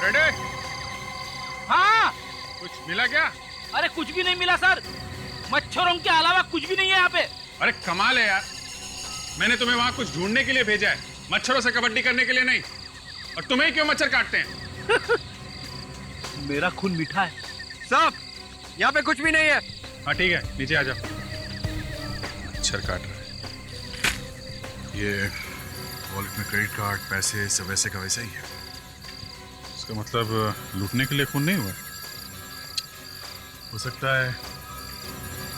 Ready? हाँ। कुछ मिला क्या? अरे कुछ भी नहीं मिला सर, मच्छरों के अलावा कुछ भी नहीं है यहाँ पे। अरे कमाल है यार, मैंने तुम्हें वहां कुछ ढूंढने के लिए भेजा है, मच्छरों से कबड्डी करने के लिए नहीं। और तुम्हें क्यों मच्छर काटते हैं? मेरा खून मीठा है। साहब, यहाँ पे कुछ भी नहीं है। हाँ ठीक है, नीचे आ जाओ। मच्छर काट रहा है। ये वॉलेट में क्रेडिट कार्ड, पैसे सब वैसे का वैसा ही है। इसका मतलब लूटने के लिए खून नहीं हुआ? हो सकता है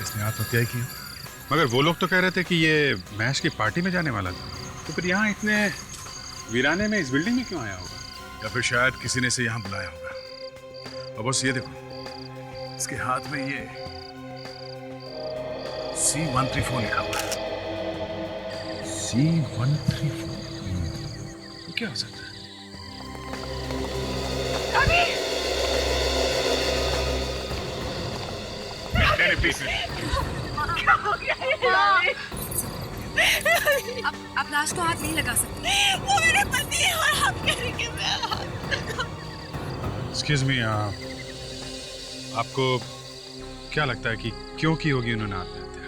इसने आत्महत्या ही की हो। मगर वो लोग तो कह रहे थे कि ये मैच की पार्टी में जाने वाला था, तो फिर यहाँ इतने वीराने में इस बिल्डिंग में क्यों आया होगा? या फिर शायद किसी ने इसे यहाँ बुलाया होगा। और बस ये देखो, इसके हाथ में ये C134 लिखा हुआ है। C134 ये क्या हो सकता है? क्या हो गया ये? आप लाश को हाथ नहीं लगा सकते। वो मेरे पति है और आप कह रहे कि मैं एक्सक्यूज मी, आपको क्या लगता है कि क्यों की होगी उन्होंने आत्महत्या?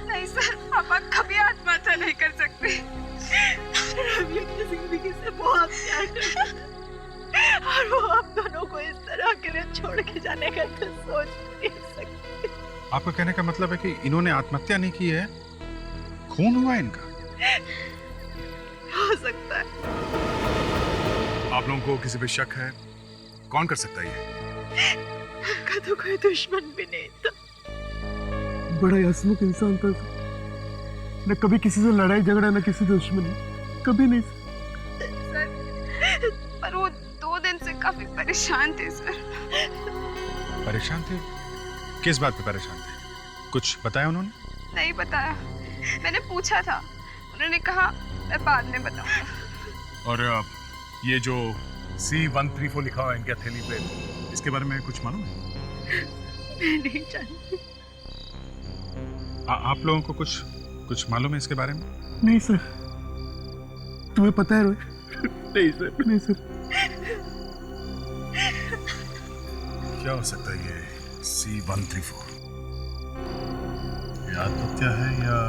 नहीं सर, पापा कभी आत्महत्या नहीं कर सकते। रवि अपनी जिंदगी से बहुत प्यार करता है और वो आप दोनों को इस तरह अकेले छोड़ के जाने का तो सोच नहीं सकते। आपका कहने का मतलब है कि इन्होंने आत्महत्या नहीं की है, खून हुआ है इनका? हो सकता है। आप लोगों को किसी पे शक है? कौन कर सकता है ये? उनका तो कोई दुश्मन भी नहीं था। बड़ा ही हंसमुख इंसान था, न कभी किसी से लड़ाई झगड़ा, न किसी दुश्मनी, कभी नहीं सर, पर वो 2 दिन से काफी परेशान थे सर। परेशान थे? किस बात पे परेशान थे? कुछ बताया उन्होंने? नहीं बताया, मैंने पूछा था, उन्होंने कहा मैं बाद में बताऊंगा। और ये जो C134 लिखा हुआ है इनके हथेली पे, इसके बारे में कुछ मालूम है? मैं नहीं जानती। आप लोगों को कुछ मालूम है इसके बारे में? नहीं सर। तुम्हें पता है रोहित? नहीं सर, नहीं सर। क्या हो सकता है ये C134? ये आत्महत्या है या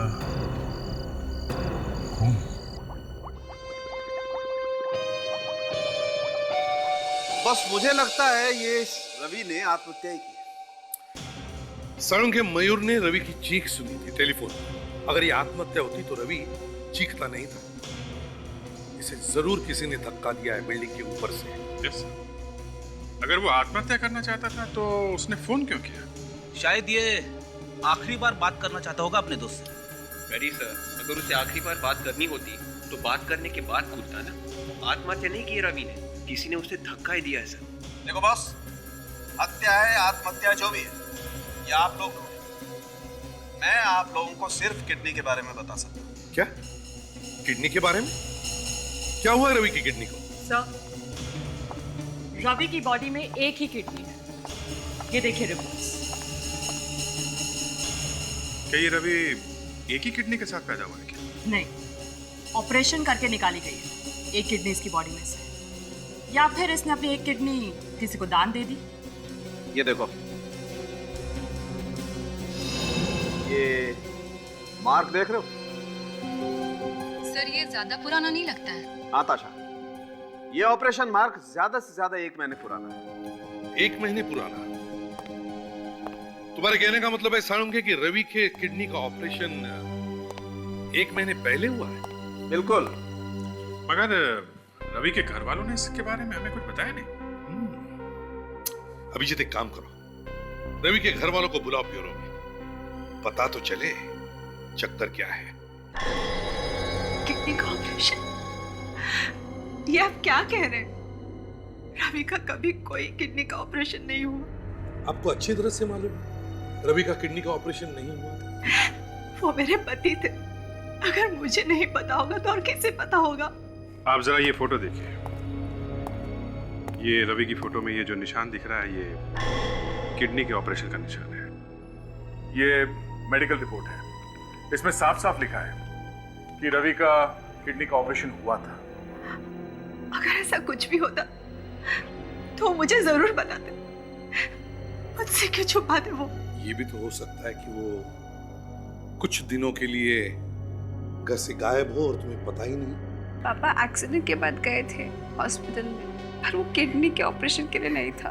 खून? बस मुझे लगता है ये रवि ने आत्महत्या ही की। सड़क के मयूर ने रवि की चीख सुनी थी टेलीफोन पर। अगर ये आत्महत्या होती तो रवि चीखता नहीं था। इसे जरूर किसी ने धक्का दिया है बिल्डिंग के ऊपर से। यस। अगर वो आत्महत्या करना चाहता था तो उसने फोन क्यों किया? शायद ये आखिरी बार बात करना चाहता होगा अपने दोस्त से। वेरी सर, अगर उसे आखिरी बार बात करनी होती तो बात करने के बाद कूदता ना। आत्महत्या नहीं की रवि ने, किसी ने उसे धक्का ही दिया है सर। देखो बॉस, हत्या है आत्महत्या जो भी है, ये आप लोग ढूंढें। मैं आप लोगों को सिर्फ किडनी के बारे में बता सकता हूँ। क्या? किडनी के बारे में? क्या हुआ रवि की किडनी को? सर, रवि की बॉडी में एक ही किडनी है। ये देखिए रिपोर्ट्स। क्या ये रवि एक ही किडनी के साथ पैदा हुआ है क्या? नहीं, ऑपरेशन करके निकाली गई है एक किडनी इसकी बॉडी में से, या फिर इसने अपनी एक किडनी किसी को दान दे दी। ये देखो, ये मार्क देख रहे हो? सर, ये ज्यादा पुराना नहीं लगता है। आताशा, ये ऑपरेशन मार्क ज्यादा से ज्यादा 1 महीने पुराना है। 1 महीने पुराना? तुम्हारे कहने का मतलब है साळुंखे कि रवि के किडनी का ऑपरेशन 1 महीने पहले हुआ है? बिल्कुल। मगर रवि के घर वालों ने इसके बारे में हमें कुछ बताया नहीं। अभिजीत, एक काम करो, रवि के घर वालों को बुलाओ ब्यूरो में, पता तो चले चक्कर क्या है। किडनी का ऑपरेशन? ये आप क्या कह रहे हैं? रवि का कभी कोई किडनी का ऑपरेशन नहीं हुआ। आपको अच्छी तरह से मालूम है रवि का किडनी का ऑपरेशन नहीं हुआ था। वो मेरे पति थे, अगर मुझे नहीं पता होगा तो और किसे पता होगा? आप जरा ये फोटो देखिए। ये रवि की फोटो में ये जो निशान दिख रहा है, ये किडनी के ऑपरेशन का निशान है। ये मेडिकल रिपोर्ट है, इसमें साफ साफ लिखा है कि रवि का किडनी का ऑपरेशन हुआ था। अगर ऐसा कुछ भी होता तो मुझे जरूर बता दे। मुझसे क्यों छुपाते वो? ये भी तो हो सकता है कि वो कुछ दिनों के लिए घर से गायब हो और तुम्हें पता ही नहीं। पापा एक्सीडेंट के बाद गए थे हॉस्पिटल में, पर वो किडनी के ऑपरेशन के लिए नहीं था।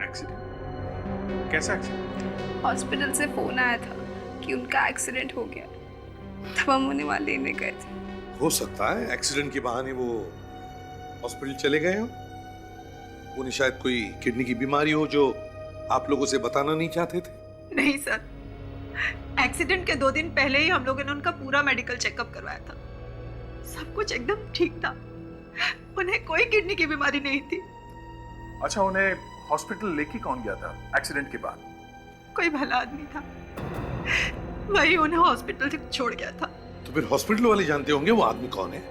एक्सीडेंट? कैसा एक्सीडेंट? हॉस्पिटल से फोन आया था कि उनका एक्सीडेंट हो गया, तब हम उन्हें वहां लेने गए थे। हो सकता है एक्सीडेंट के बहाने वो हॉस्पिटल चले गए हो। उन्हें शायद कोई किडनी की बीमारी हो जो आप लोगों से बताना नहीं चाहते थे। नहीं सर, एक्सीडेंट के 2 दिन पहले ही हम लोगों ने उनका पूरा मेडिकल चेकअप करवाया था। सब कुछ एकदम ठीक था। उन्हें कोई किडनी की बीमारी नहीं थी। अच्छा, उन्हें हॉस्पिटल लेके कौन गया था एक्सीडेंट के बाद? कोई भला आदमी था, वही उन्हें हॉस्पिटल से छोड़ गया था। तो फिर हॉस्पिटल वाले जानते होंगे वो आदमी कौन है?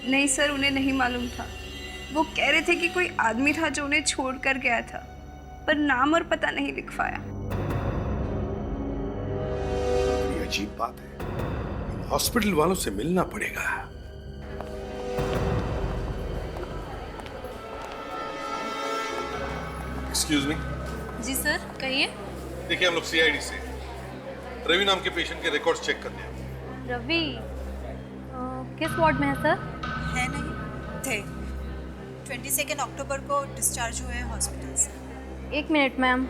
नहीं सर, उन्हें नहीं मालूम था। वो कह रहे थे कि कोई आदमी था जो उन्हें छोड़ कर गया था, पर नाम और पता नहीं लिख पाया। ये अजीब बात है। हॉस्पिटल वालों से मिलना पड़ेगा। Excuse me. जी सर, कहिए। देखिए, हम लोग सीआईडी से रवि नाम के पेशेंट के रिकॉर्ड्स चेक करने आए। रवि किस वार्ड में है सर? है नहीं थे। 22 अक्टूबर को डिस्चार्ज हुए हैं हॉस्पिटल से। 1 मिनट मैम।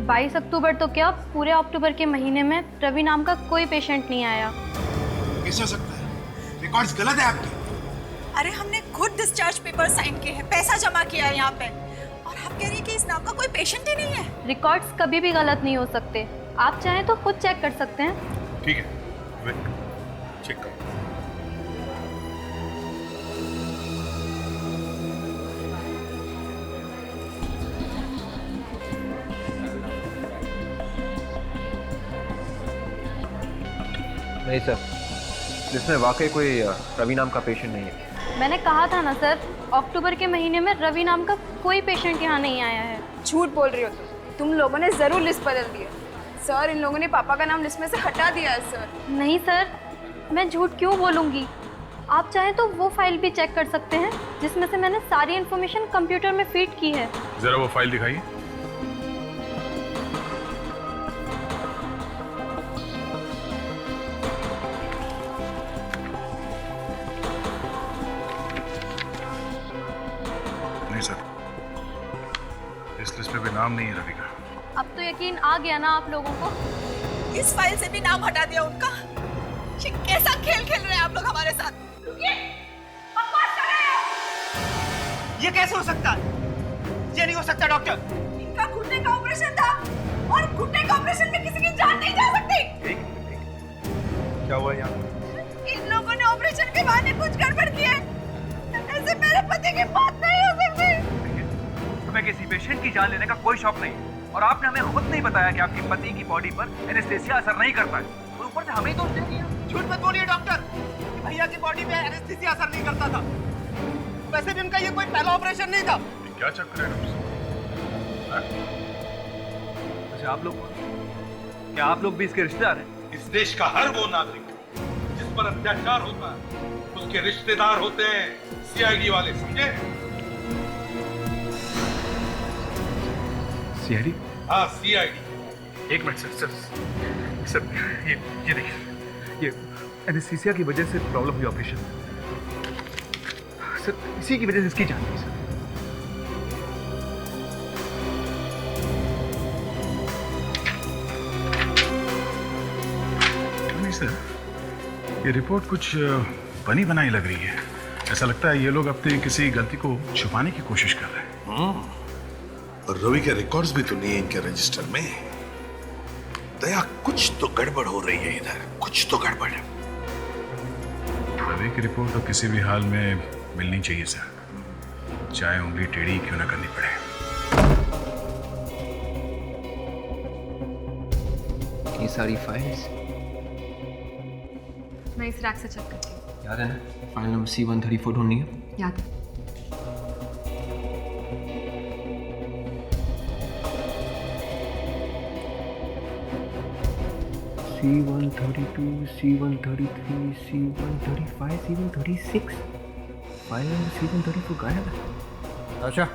22 अक्टूबर तो क्या, पूरे अक्टूबर के महीने में रवि नाम का कोई पेशेंट नहीं आया। कैसे हो सकता है? रिकॉर्ड्स गलत है आपके। अरे हमने खुद डिस्चार्ज पेपर साइन किए हैं, पैसा जमा किया है यहाँ पे, और आप कह रही हैं कि इस नाम का कोई पेशेंट ही नहीं है। रिकॉर्ड्स कभी भी गलत नहीं हो सकते। आप चाहें तो खुद चेक कर सकते हैं। ठीक है, वेट, चेक करो। नहीं सर, जिसमें वाकई कोई रवि नाम का पेशेंट नहीं है। मैंने कहा था ना सर, अक्टूबर के महीने में रवि नाम का कोई पेशेंट यहाँ नहीं आया है। झूठ बोल रही हो तुम लोगों ने जरूर लिस्ट बदल दी है। सर, इन लोगों ने पापा का नाम लिस्ट में से हटा दिया है सर। नहीं सर, मैं झूठ क्यों बोलूँगी। आप चाहें तो वो फाइल भी चेक कर सकते हैं जिसमें से मैंने सारी इन्फॉर्मेशन कंप्यूटर में फीड की है। जरा वो फाइल दिखाइए। नहीं सर, इस लिस्ट पे भी नाम नहीं है रवि का। अब तो यकीन आ गया ना आप लोगों को? इस फाइल से भी नाम हटा दिया उनका। ये कैसा खेल खेल रहे हैं आप लोग हमारे साथ? बकवास कर रहे हो। ये कैसे हो सकता है? ये नहीं हो सकता डॉक्टर। इनका घुटने का ऑपरेशन था, और घुटने के ऑपरेशन में किसी की जान नहीं जा सकती। क्या हुआ यहाँ? इन लोगों ने ऑपरेशन के बहाने कुछ गड़बड़ की है। ऐसे मेरे पति की बात नहीं हो सकती। तुम्हें किसी पेशेंट की जान लेने का कोई शौक नहीं, और आपने हमें खुद नहीं बताया कि आपके पति की बॉडी पर एनेस्थेसिया असर नहीं करता है, और ऊपर से हमें दोष दे दिया। झूठ मत बोलिए डॉक्टर, भैया की बॉडी पे एनेस्थेसिया असर नहीं करता था। वैसे भी उनका ये कोई पहला ऑपरेशन नहीं था। क्या चक्कर है डॉक्टर? अच्छा, आप लोग क्या आप लोग भी इसके रिश्तेदार हैं? इस देश का हर वो नागरिक जिस पर अत्याचार होता है उसके रिश्तेदार होते हैं सीआईडी वाले, समझे? सीआईडी? हाँ, सीआईडी। एक मिनट सर। सर ये देखिए, ये एनेस्थीसिया की वजह से प्रॉब्लम हुई ऑपरेशन। सर, इसी की वजह से इसकी जान गई सर। नहीं सर, ये रिपोर्ट कुछ बनी बनाई लग रही है। ऐसा लगता है ये लोग अपनी किसी गलती को छुपाने की कोशिश कर रहे हैं। और रवि के रिकॉर्ड्स भी तो नहीं है इनके रजिस्टर में। दया, कुछ तो गड़बड़ हो रही है इधर, कुछ तो गड़बड़ है। रवि की रिपोर्ट तो किसी भी हाल में मिलनी चाहिए सर, चाहे उंगली टेढ़ी क्यों ना करनी पड़े। ये सारी फाइल्स मैं इस रैक से चेक करती हूँ। याद है ना, फाइल नंबर C134 ढूंढनी है। याद है। C132, C133, C135, C136. File number C134 गायब है। अच्छा,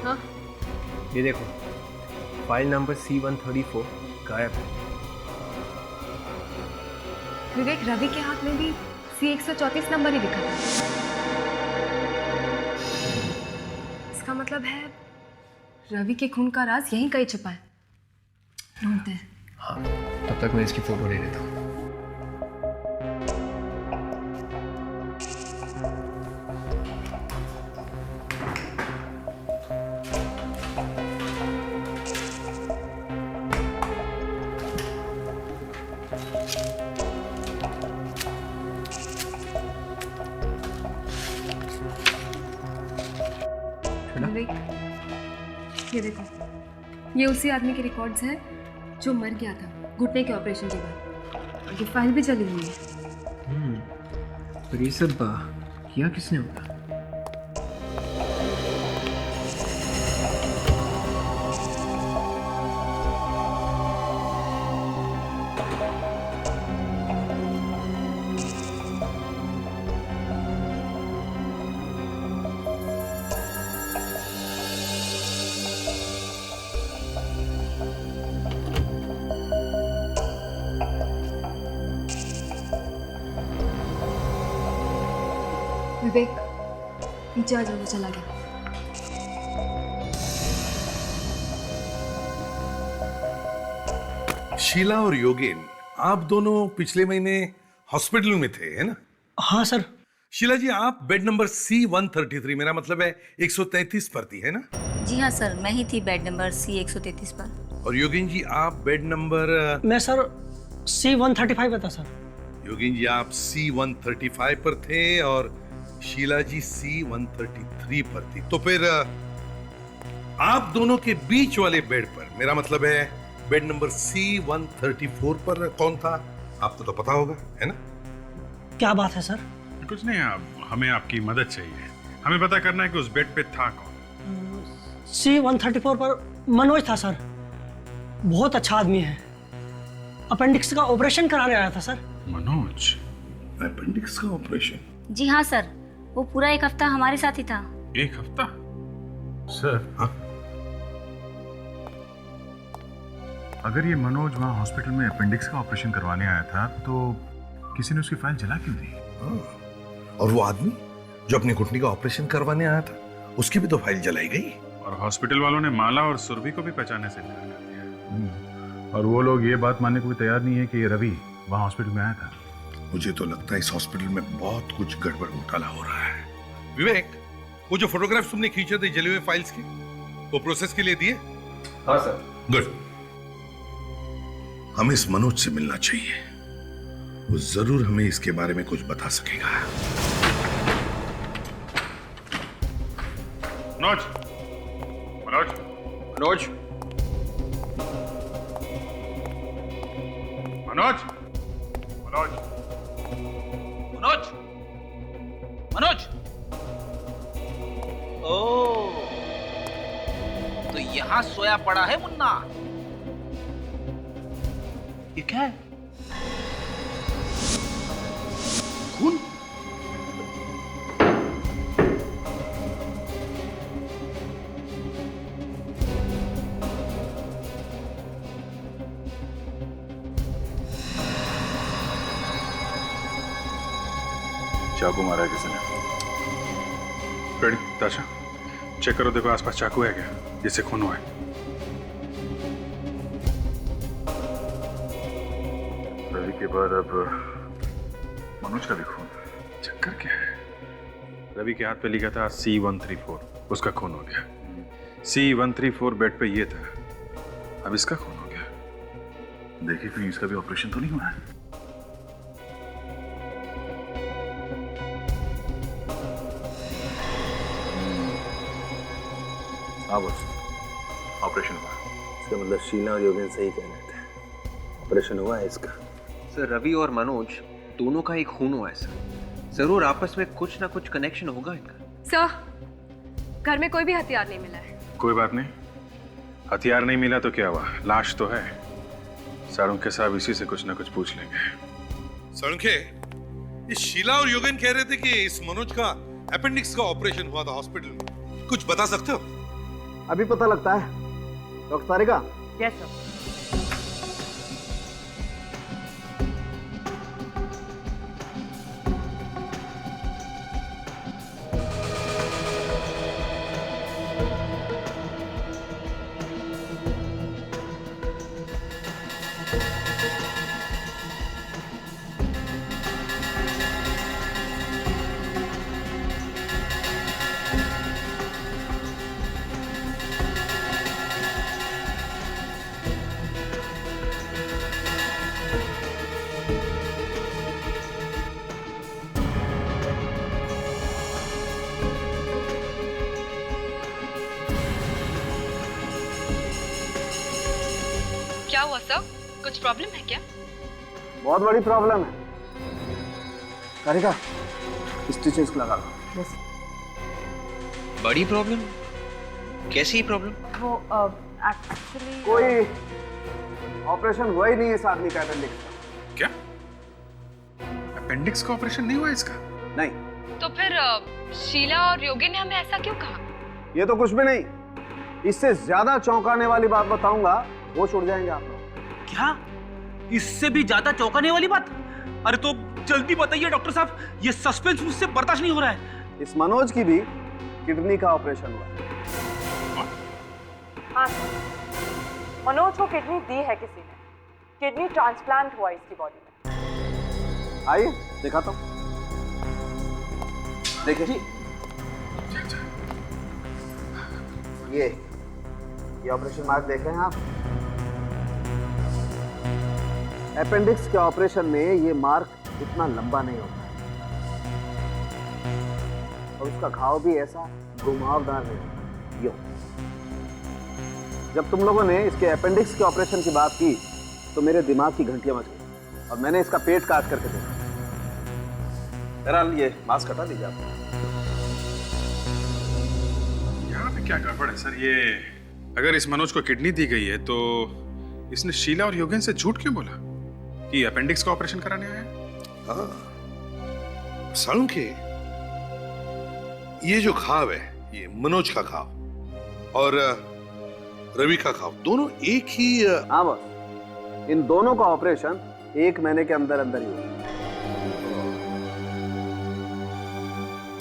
हाँ ये देखो, फाइल नंबर C134 गायब है। विवेक, रवि के हाथ में भी C134 नंबर ही लिखा था। इसका मतलब है रवि के खून का राज यहीं कहीं छुपा है। ढूंढते हैं। हाँ, तब तक मैं इसकी फोटो ले लेता हूँ। विवेक, ये देखो, ये उसी आदमी के रिकॉर्ड्स हैं जो मर गया था घुटने के ऑपरेशन के बाद, और ये फाइल भी चली हुई है। पर ये सब किया किसने होगा? विवेक, नीचे आ जाओ, वो चला गया। शीला और योगेन, आप दोनों पिछले महीने हॉस्पिटल में थे, है ना? हाँ सर। शीला जी, आप बेड नंबर C133, मेरा मतलब है 133 पर थी, है ना? जी हाँ सर, मैं ही थी बेड नंबर C133 पर। और योगेन जी, आप बेड नंबर? मैं सर C135 पर था सर। योगेन जी, आप C135 पर थे और शीला जी C133 पर थी। तो फिर आप दोनों के बीच वाले बेड पर, मेरा मतलब है बेड नंबर C134 पर कौन था? आपको तो पता होगा, है ना? क्या बात है सर? कुछ नहीं, हमें आपकी मदद चाहिए। हमें पता करना है कि उस बेड पे था कौन। C134 पर मनोज था सर। बहुत अच्छा आदमी है। अपेंडिक्स का ऑपरेशन कराने आया था सर। मनोज? अपेंडिक्स का ऑपरेशन? जी हाँ सर, वो पूरा 1 हफ्ता हमारे साथ ही था। 1 हफ्ता? सर, हाँ? अगर ये मनोज वहाँ हॉस्पिटल में अपेंडिक्स का ऑपरेशन करवाने आया था, तो किसी ने उसकी फाइल जला क्यों दी? और वो आदमी जो अपने घुटने का ऑपरेशन करवाने आया था, उसकी भी तो फाइल जलाई गई। और हॉस्पिटल वालों ने माला और सुरभि को भी पहचानने से इनकार कर दिया। और वो लोग ये बात मानने को भी तैयार नहीं है कि ये रवि वहाँ हॉस्पिटल में आया था। मुझे तो लगता है इस हॉस्पिटल में बहुत कुछ गड़बड़ घोटाला हो रहा है। विवेक, वो जो फोटोग्राफ्स तुमने खींचे थे जले हुए फाइल्स के, वो प्रोसेस के लिए दिए? हाँ सर। गुड। हमें इस मनोज से मिलना चाहिए। वो जरूर हमें इसके बारे में कुछ बता सकेगा। मनोज, मनोज, मनोज, मनोज, मनोज, मनोज, मनोज। ओह, तो यहाँ सोया पड़ा है मुन्ना। ये क्या है? खून? चाकू मारा है किसी ने। रेडी, ताशा, चेक करो, देखो आसपास चाकू है क्या जिससे खून हुआ है। रवि के बाद अब मनोज का भी खून। चक्कर क्या है? रवि के हाथ पे लिखा था C134, उसका खून हो गया। C134 बेड पे ये था, अब इसका खून हो गया। देखिए कहीं इसका भी ऑपरेशन तो नहीं हुआ है। हाँ बस, ऑपरेशन हुआ। इसका मतलब शीला और योगेन सही कह रहे थे, ऑपरेशन हुआ है इसका। सर, रवि और मनोज दोनों का एक खून हुआ है सर। जरूर आपस में कुछ ना कुछ कनेक्शन होगा इनका। सर, घर में कोई भी हथियार नहीं मिला है। कोई बात नहीं, हथियार नहीं मिला तो क्या हुआ, लाश तो है। साळुंखे साहब इसी से कुछ ना कुछ पूछ लेंगे। साळुंखे, ये शीला और योगेन कह रहे थे कि इस मनोज का अपेंडिक्स का ऑपरेशन हुआ था हॉस्पिटल में, कुछ बता सकते हो? अभी पता लगता है। डॉक्टर तारिका। Yes sir. क्या हुआ सर? कुछ प्रॉब्लम है क्या? बहुत बड़ी प्रॉब्लम है। तारिका, स्टिचेस लगा लो। यस। बड़ी प्रॉब्लम? कैसी प्रॉब्लम? वो एक्चुअली कोई ऑपरेशन हुआ ही नहीं है इस आदमी का अपेंडिक्स का। क्या? अपेंडिक्स का ऑपरेशन नहीं हुआ इसका? नहीं। तो फिर शीला और योगी ने हमें ऐसा क्यों कहा? ये तो कुछ भी नहीं, इससे ज्यादा चौंकाने वाली बात बताऊंगा, वो छूट जाएंगे आप लोग। क्या? इससे भी ज्यादा चौंकाने वाली बात? अरे तो जल्दी बताइए डॉक्टर साहब, ये सस्पेंस मुझसे बर्दाश्त नहीं हो रहा है। इस मनोज की भी किडनी का ऑपरेशन हुआ है। हाँ सर, मनोज को किडनी दी है किसी ने। किडनी ट्रांसप्लांट हुआ इसकी बॉडी में। आइए दिखाता हूँ, देखिए ये ऑपरेशन मार्क देख रहे हैं आप? अपेंडिक्स के ऑपरेशन में ये मार्क इतना लंबा नहीं होता और उसका घाव भी ऐसा घुमावदार नहीं। यो जब तुम लोगों ने इसके अपेंडिक्स के ऑपरेशन की बात की तो मेरे दिमाग की घंटियां बज गई और मैंने इसका पेट काट करके देखा। बहरहाल ये मास्क हटा दीजिए आप। यहाँ पे क्या गड़बड़ है सर? ये अगर इस मनोज को किडनी दी गई है तो इसने शीला और योगेन से झूठ क्यों बोला कि अपेंडिक्स का ऑपरेशन कराने आया है? हाँ साळुंखे, ये जो घाव है ये मनोज का घाव और रवि का घाव दोनों एक ही। हाँ बस, इन दोनों का ऑपरेशन 1 महीने के अंदर अंदर ही हुआ।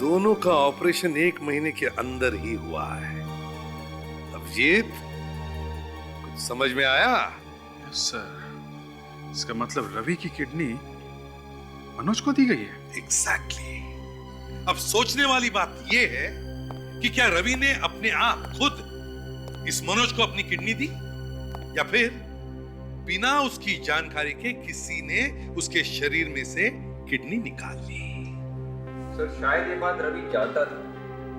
दोनों का ऑपरेशन 1 महीने के अंदर ही हुआ है। अभिजीत, कुछ समझ में आया? सर, इसका मतलब रवि की किडनी मनोज को दी गई है? एग्जैक्टली। अब सोचने वाली बात यह है कि क्या रवि ने अपने आप खुद इस मनोज को अपनी किडनी दी या फिर बिना उसकी जानकारी के किसी ने उसके शरीर में से किडनी निकाल ली? सर शायद ये बात रवि जानता था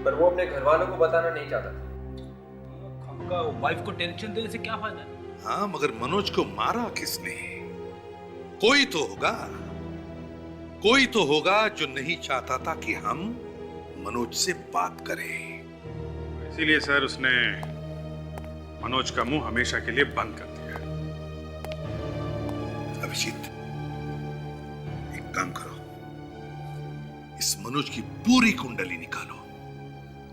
पर वो अपने घर वालों को बताना नहीं चाहता था। हमका वाइफ को टेंशन देने से क्या फायदा? हाँ, मगर मनोज को मारा किसने? कोई तो होगा जो नहीं चाहता था कि हम मनोज से बात करें। इसीलिए सर उसने मनोज का मुंह हमेशा के लिए बंद कर दिया। अभिजीत, एक काम करो, इस मनोज की पूरी कुंडली निकालो।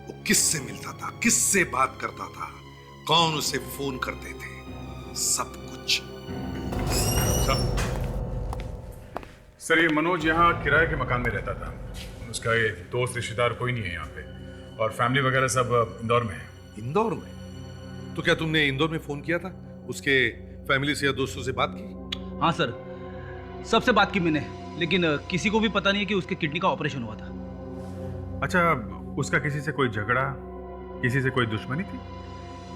वो किससे मिलता था, किससे बात करता था, कौन उसे फोन करते थे, सब कुछ। सर ये मनोज यहाँ किराए के मकान में रहता था। उसका ये दोस्त रिश्तेदार कोई नहीं है यहाँ पे और फैमिली वगैरह सब इंदौर में है। इंदौर में? तो क्या तुमने इंदौर में फोन किया था? उसके फैमिली से या दोस्तों से बात की? हाँ सर, सबसे बात की मैंने, लेकिन किसी को भी पता नहीं है कि उसके किडनी का ऑपरेशन हुआ था। अच्छा, उसका किसी से कोई झगड़ा, किसी से कोई दुश्मनी थी?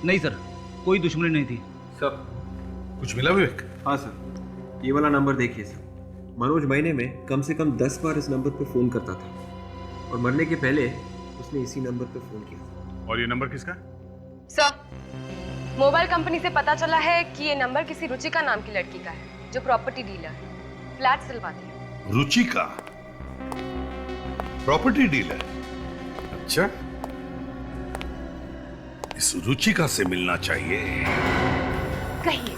नहीं सर, कोई दुश्मनी नहीं थी। सर कुछ मिला विवेक? हाँ सर, ये वाला नंबर देखिए सर। मनोज महीने में कम से कम 10 बार इस नंबर पर फोन करता था और मरने के पहले उसने इसी नंबर पर फोन किया था। और ये नंबर किसका? सर, मोबाइल कंपनी से पता चला है कि ये नंबर किसी रुचिका नाम की लड़की का है जो प्रॉपर्टी डीलर है, फ्लैट सिलवाती है। Ruchika property dealer? अच्छा, इस रुचिका से मिलना चाहिए। कहिए,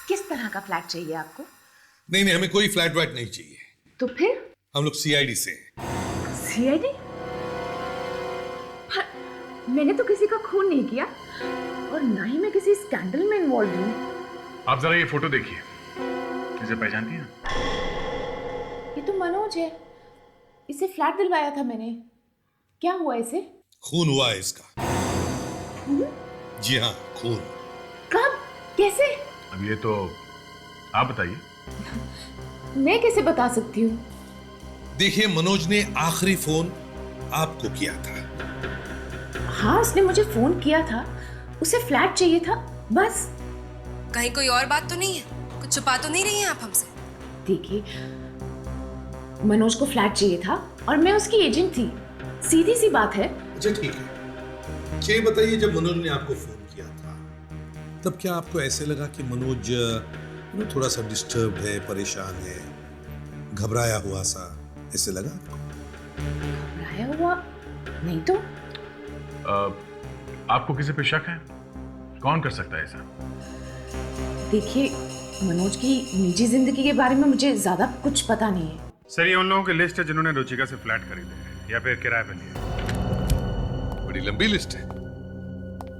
किस तरह का फ्लैट चाहिए आपको? नहीं नहीं, हमें कोई फ्लैट व्लैट नहीं चाहिए। तो फिर? हम लोग सीआईडी से हैं। सीआईडी? मैंने तो किसी का खून नहीं किया और ना ही मैं किसी स्कैंडल में इन्वॉल्व हूँ। आप जरा ये फोटो देखिए, इसे पहचानती हैं? ये तो मनोज है, इसे फ्लैट दिलवाया था मैंने। क्या हुआ इसे? खून हुआ है इसका। खून? जी हाँ, खून। कब? कैसे? अब ये तो आप बताइए। मैं कैसे बता सकती हूँ? देखिए, मनोज ने आखिरी फोन आपको किया था। हाँ, उसने मुझे फोन किया था, उसे फ्लैट चाहिए था, बस। कहीं कोई और बात तो नहीं है? कुछ छुपा तो नहीं रही हैं आप हमसे? देखिए, मनोज को फ्लैट चाहिए था और मैं उसकी एजेंट थी, सीधी सी बात है। अच्छा ठीक है, ये बताइए, जब मनोज ने आपको फोन किया था तब क्या आपको ऐसे लगा कि मनोज थोड़ा सा डिस्टर्ब है, परेशान है, घबराया हुआ सा ऐसे लगा आपको? घबराया हुआ नहीं तो। आपको किसी पे शक है? कौन कर सकता है ऐसा? देखिए, मनोज की निजी जिंदगी के बारे में मुझे ज्यादा कुछ पता नहीं है। सर, ये उन लोगों की लिस्ट है जिन्होंने रुचिका से फ्लैट खरीदे हैं या फिर किराए पे लिए। बड़ी लंबी लिस्ट है,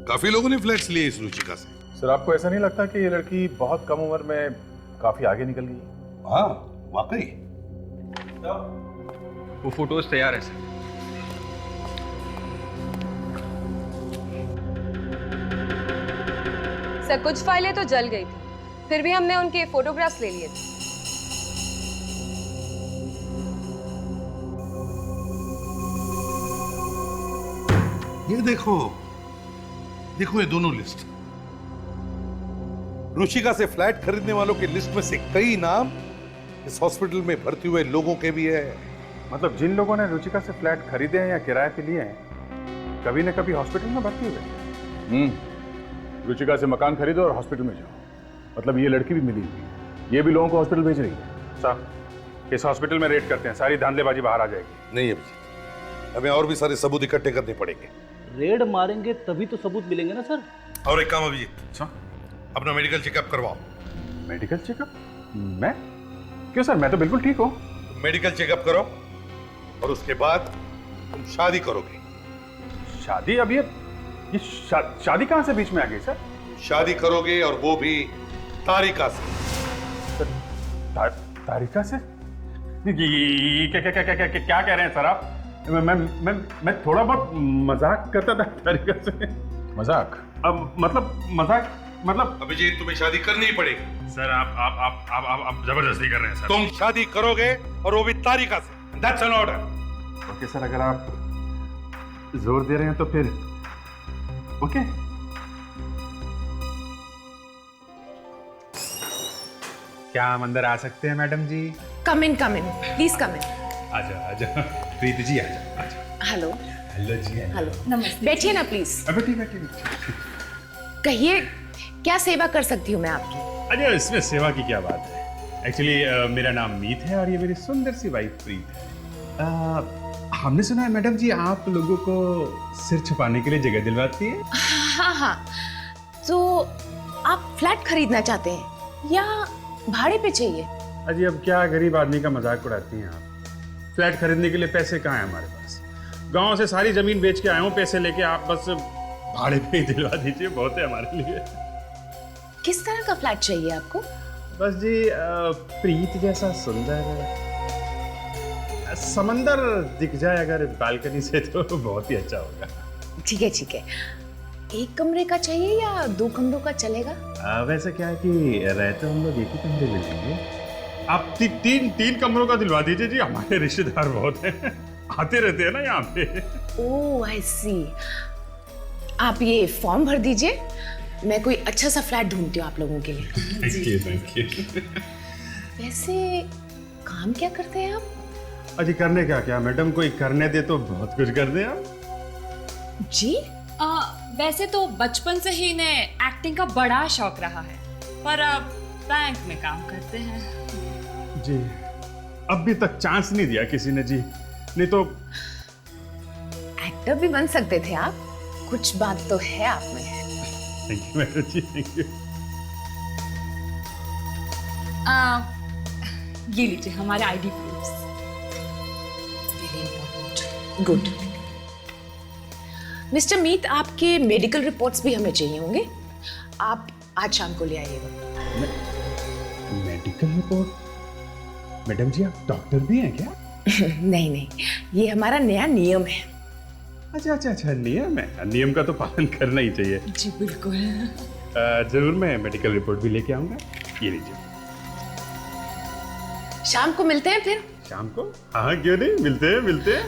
काफी लोगों ने फ्लैट्स लिए इस रुचिका से। सर, आपको ऐसा नहीं लगता कि ये लड़की बहुत कम उम्र में काफी आगे निकल गई? हाँ, वाकई। वो फोटोज तैयार है सर। सर, कुछ फाइलें तो जल गई थी, फिर भी हमने उनके फोटोग्राफ्स ले लिए थे। ये देखो, देखो ये दोनों लिस्ट। रुचिका से फ्लैट खरीदने वालों की लिस्ट में से कई नाम इस हॉस्पिटल में भर्ती हुए लोगों के भी है। मतलब जिन लोगों ने रुचिका से फ्लैट खरीदे हैं या किराए पे लिए हैं, कभी न कभी हॉस्पिटल में भर्ती हुए। रुचिका से मकान खरीदो और हॉस्पिटल में जाओ। मतलब ये लड़की भी मिली हुई, ये भी लोगों को हॉस्पिटल भेज रही है। साहब, इस हॉस्पिटल में रेड करते हैं, सारी धांधलेबाजी बाहर आ जाएगी। नहीं अभिजीत, हमें और भी सारे सबूत इकट्ठे करने पड़ेंगे। रेड मारेंगे तभी तो सबूत मिलेंगे ना सर। और एक काम अभिजीत, अपना मेडिकल चेकअप करवाओ। Medical checkup? मैं? क्यों सर, मैं तो बिल्कुल ठीक हूँ। मेडिकल चेकअप करो और उसके बाद तुम शादी करोगे। शादी? अब ये शादी कहाँ से बीच में आ गई सर? शादी करोगे और वो भी तारिका से। तारिका से? क्या कह रहे हैं सर आप? मैं थोड़ा बहुत मजाक करता था तारिका से। मजाक? अब मतलब अभिजीत, तुम्हें शादी करनी ही पड़ेगी। सर, आप जबरदस्ती कर रहे हैं सर। तुम शादी करोगे और वो भी तारिका से। That's an order. Okay sir, अगर आप जोर दे रहे हैं तो फिर ओके। क्या हम अंदर आ सकते हैं madam ji? Come in please come इन। आजा प्रीति जी, आजा। हेलो। हेलो जी। हेलो, नमस्ते। बैठिए ना प्लीज। बैठिए। कहिए, क्या सेवा कर सकती हूँ मैं आपकी? अरे इसमें सेवा की क्या बात है। एक्चुअली मेरा नाम मीत है और ये मेरी सुंदर सी वाइफ प्रीत है। हमने सुना है मैडम जी आप लोगों को सिर छुपाने के लिए जगह दिलवाती है। हाँ, तो आप फ्लैट खरीदना चाहते हैं या भाड़े पे चाहिए? अजी, अब क्या गरीब आदमी का मजाक उड़ाती हैं आप? फ्लैट खरीदने के लिए पैसे कहाँ हैं हमारे पास? गांव से सारी जमीन बेच के आया हूँ पैसे लेके, आप बस भाड़े पे ही दिलवा दीजिए, बहुत है हमारे लिए। किस तरह का फ्लैट चाहिए आपको? बस जी, प्रीत जैसा सुंदर, समंदर दिख जाए अगर बालकनी से तो बहुत ही अच्छा होगा। ठीक है। एक कमरे का चाहिए या 2 कमरों का चलेगा? वैसे क्या है कि रहते हम लोग एक ही कमरे में लेंगे। आप तीन कमरों का दिलवा दीजिए जी, हमारे रिश्तेदार बहुत हैं, आते रहते हैं ना यहाँ पे। ओह, आई सी। आप ये फॉर्म भर दीजिए, मैं कोई अच्छा सा फ्लैट ढूंढती हूँ आप लोगों के लिए। Thank you. वैसे काम क्या करते हैं आप? अजी, करने क्या मैडम, कोई करने दे तो बहुत कुछ कर दे आप। जी? वैसे तो बचपन से ही इन्हें एक्टिंग का बड़ा शौक रहा है, पर अब बैंक में काम करते हैं। जी, अभी तक चांस नहीं दिया किसी ने जी, नहीं तो। एक्टर भी बन सकते थे आप, कुछ बात तो है आप में। Thank you madam ji, thank you. ये लीजिए हमारे ID proofs. Very important. Good. Mister Meet, आपके मेडिकल रिपोर्ट्स भी हमें चाहिए होंगे। आप आज शाम को ले आइएगा। Medical report? मैडम जी आप डॉक्टर भी हैं क्या? नहीं नहीं, ये हमारा नया नियम है। अच्छा अच्छा अच्छा, नियम है। नियम का तो पालन करना ही चाहिए। जी बिल्कुल। जरूर मैं मेडिकल रिपोर्ट भी लेके आऊंगा। ये लीजिए। शाम को मिलते हैं फिर। शाम को? हाँ क्यों नहीं, मिलते हैं मिलते हैं।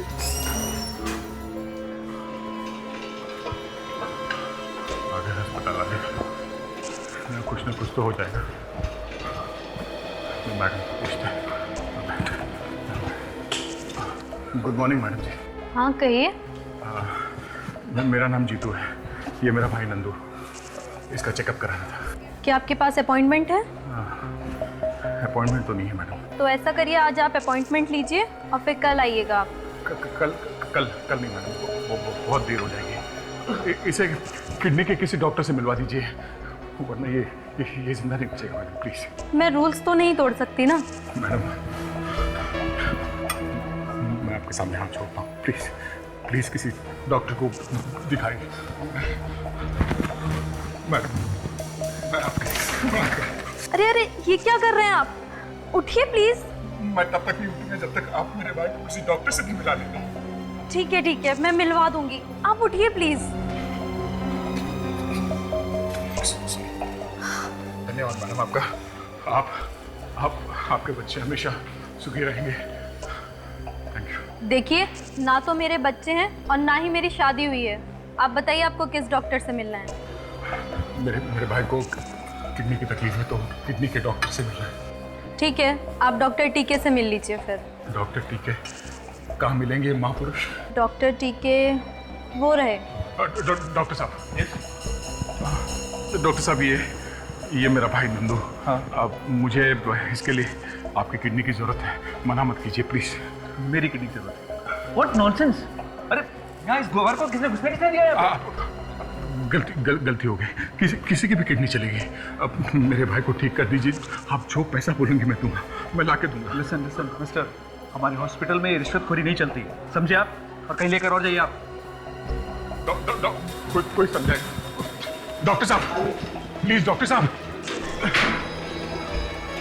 अगर अस्पताल आ गया कुछ ना कुछ तो हो जाएगा। मैडम पूछते हैं। गुड मॉर्निंग मैडम जी। हाँ कहिए। मेरा नाम जीतू है, ये मेरा भाई नंदू। इसका चेकअप कराना था। क्या आपके पास अपॉइंटमेंट है? अपॉइंटमेंट तो नहीं है मैडम। तो ऐसा करिए, आज आप अपॉइंटमेंट लीजिए और फिर कल आइएगा आप। कल कल कल नहीं मैडम, वो बहुत देर हो जाएगी। इसे किडनी के किसी डॉक्टर से मिलवा दीजिए, वरना ये जिंदा नहीं बचेगा मैडम, प्लीज। मैं रूल्स तो नहीं तोड़ सकती ना। मैडम मैं आपके सामने हाथ छोड़ता हूँ, प्लीज प्लीज किसी डॉक्टर को दिखाइए। मैडम मैं आपके अरे अरे ये क्या कर रहे हैं आप? उठिए प्लीज। मैं तब तक नहीं उठूंगा जब तक आप मेरे भाई को किसी डॉक्टर से नहीं मिला लेते। ठीक है, मैं मिलवा दूंगी। आप उठिए प्लीज। धन्यवाद मैडम आपका। आपके बच्चे हमेशा सुखी रहेंगे। Thank you. देखिए, ना तो मेरे बच्चे हैं और ना ही मेरी शादी हुई है। आप बताइए आपको किस डॉक्टर से मिलना है? मेरे भाई को किडनी की तकलीफ है तो किडनी के डॉक्टर से मिलना है। ठीक है, आप डॉक्टर टीके से मिल लीजिए फिर। डॉक्टर टीके कहाँ मिलेंगे महापुरुष? डॉक्टर टीके वो रहे। डॉक्टर साहब, डॉक्टर साहब ये मेरा भाई नंदू। हाँ। अब मुझे इसके लिए आपकी किडनी की जरूरत है, मना मत कीजिए प्लीज। मेरी किडनी की जरूरत है। What nonsense! अरे यहाँ इस गोबर को किसने घुसपैठ दिया है? गलती हो गई। किसी की भी किडनी चलेगी। अब मेरे भाई को ठीक कर दीजिए। आप जो पैसा बोलेंगे मैं दूंगा, मैं ला के दूंगा। लिसन मिस्टर, हमारे हॉस्पिटल में रिश्वतखोरी नहीं चलती, समझे आप? और कहीं लेकर और जाइए आप। कोई समझाए। डॉक्टर साहब प्लीज, डॉक्टर साहब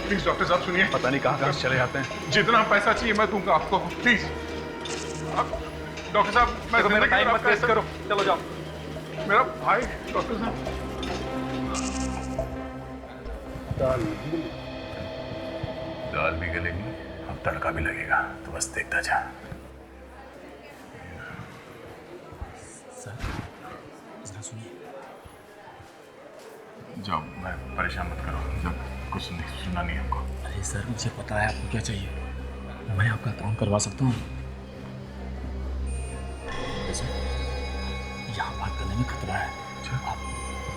प्लीज, डॉक्टर साहब सुनिए। पता नहीं कहाँ से चले जाते हैं। जितना पैसा चाहिए मैं दूंगा आपको, प्लीज। डॉक्टर साहब मैं मेरा टाइम मत वेस्ट करो, चलो जाओ। मेरा भाई डॉक्टर साहब। दाल भी गलेगी, अब तड़का भी लगेगा, तो बस देखता जा। सुनिए। जाओ, मैं परेशान मत करो, जब कुछ सुनना नहीं हमको। अरे सर मुझे पता है आपको क्या चाहिए, मैं आपका काम करवा सकता हूँ। यहाँ बात करने में खतरा है। आप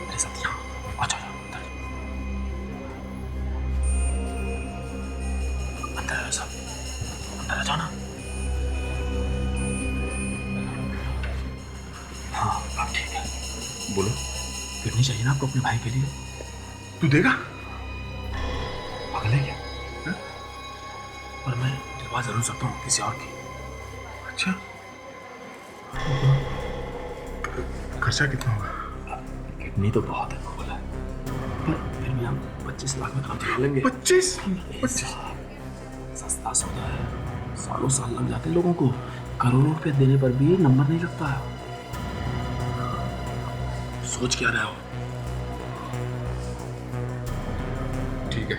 मेरे साथ यहाँ आ जाओ। अंदर आ साहब, अंदर आ जाओ ना। हाँ आप ठीक है, बोलो। किडनी चाहिए ना आपको अपने भाई के लिए? तू देगा? पागल है क्या? पर मैं दिलवा जरूर सकता हूँ किसी और की। अच्छा, खर्चा कितना होगा? किडनी तो बहुत है बोला, पर फिर भी हम 25 लाख में काम चला लेंगे। 25? सस्ता सौदा है, सालों साल लग जाते हैं लोगों को, करोड़ों रुपए देने पर भी नंबर नहीं लगता है। सोच क्या रहे हो? ठीक है,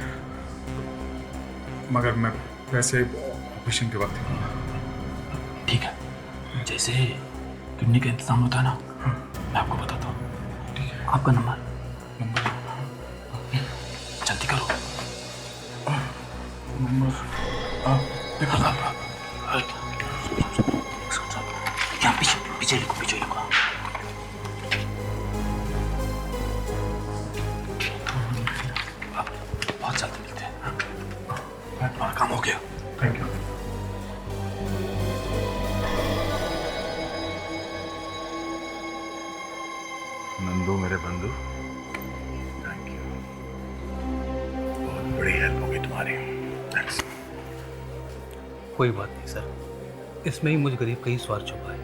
मगर मैं वैसे ऑपरेशन के बाद देखूंगा। ठीक है, जैसे किडनी का इंतजाम होता है ना, मैं आपको बताता हूँ। ठीक है, आपका नंबर जल्दी करो। नंबर देखो साहब, यहाँ पीछे लिखो, पीछे लिखो। बहुत जल्दी मिलते हैं। हमारा काम हो गया। Thank you. नंदू मेरे बंधु, थैंक यू, बहुत बढ़िया। हेल्प होगी तुम्हारी। Thanks. कोई बात नहीं सर, इसमें ही मुझ गरीब का ही स्वार्थ छुपा है।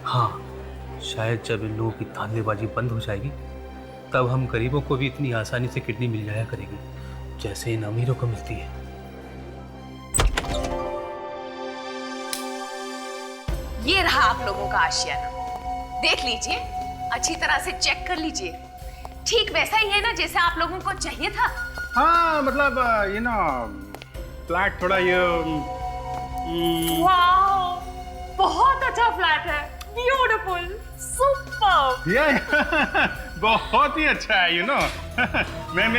हाँ, शायद जब इन लोगों की धांधलेबाजी बंद हो जाएगी तब हम गरीबों को भी इतनी आसानी से किडनी मिल जाया करेगी जैसे इन अमीरों को मिलती है। ये रहा आप लोगों का आशियाना, देख लीजिए, अच्छी तरह से चेक कर लीजिए। ठीक वैसा ही है ना जैसे आप लोगों को चाहिए था। हाँ मतलब ये ना फ्लैट थोड़ा ये वाओ, बहुत अच्छा फ्लैट है, ब्यूटीफुल, सुपर। ये बहुत ही अच्छा है, यू नो। मैं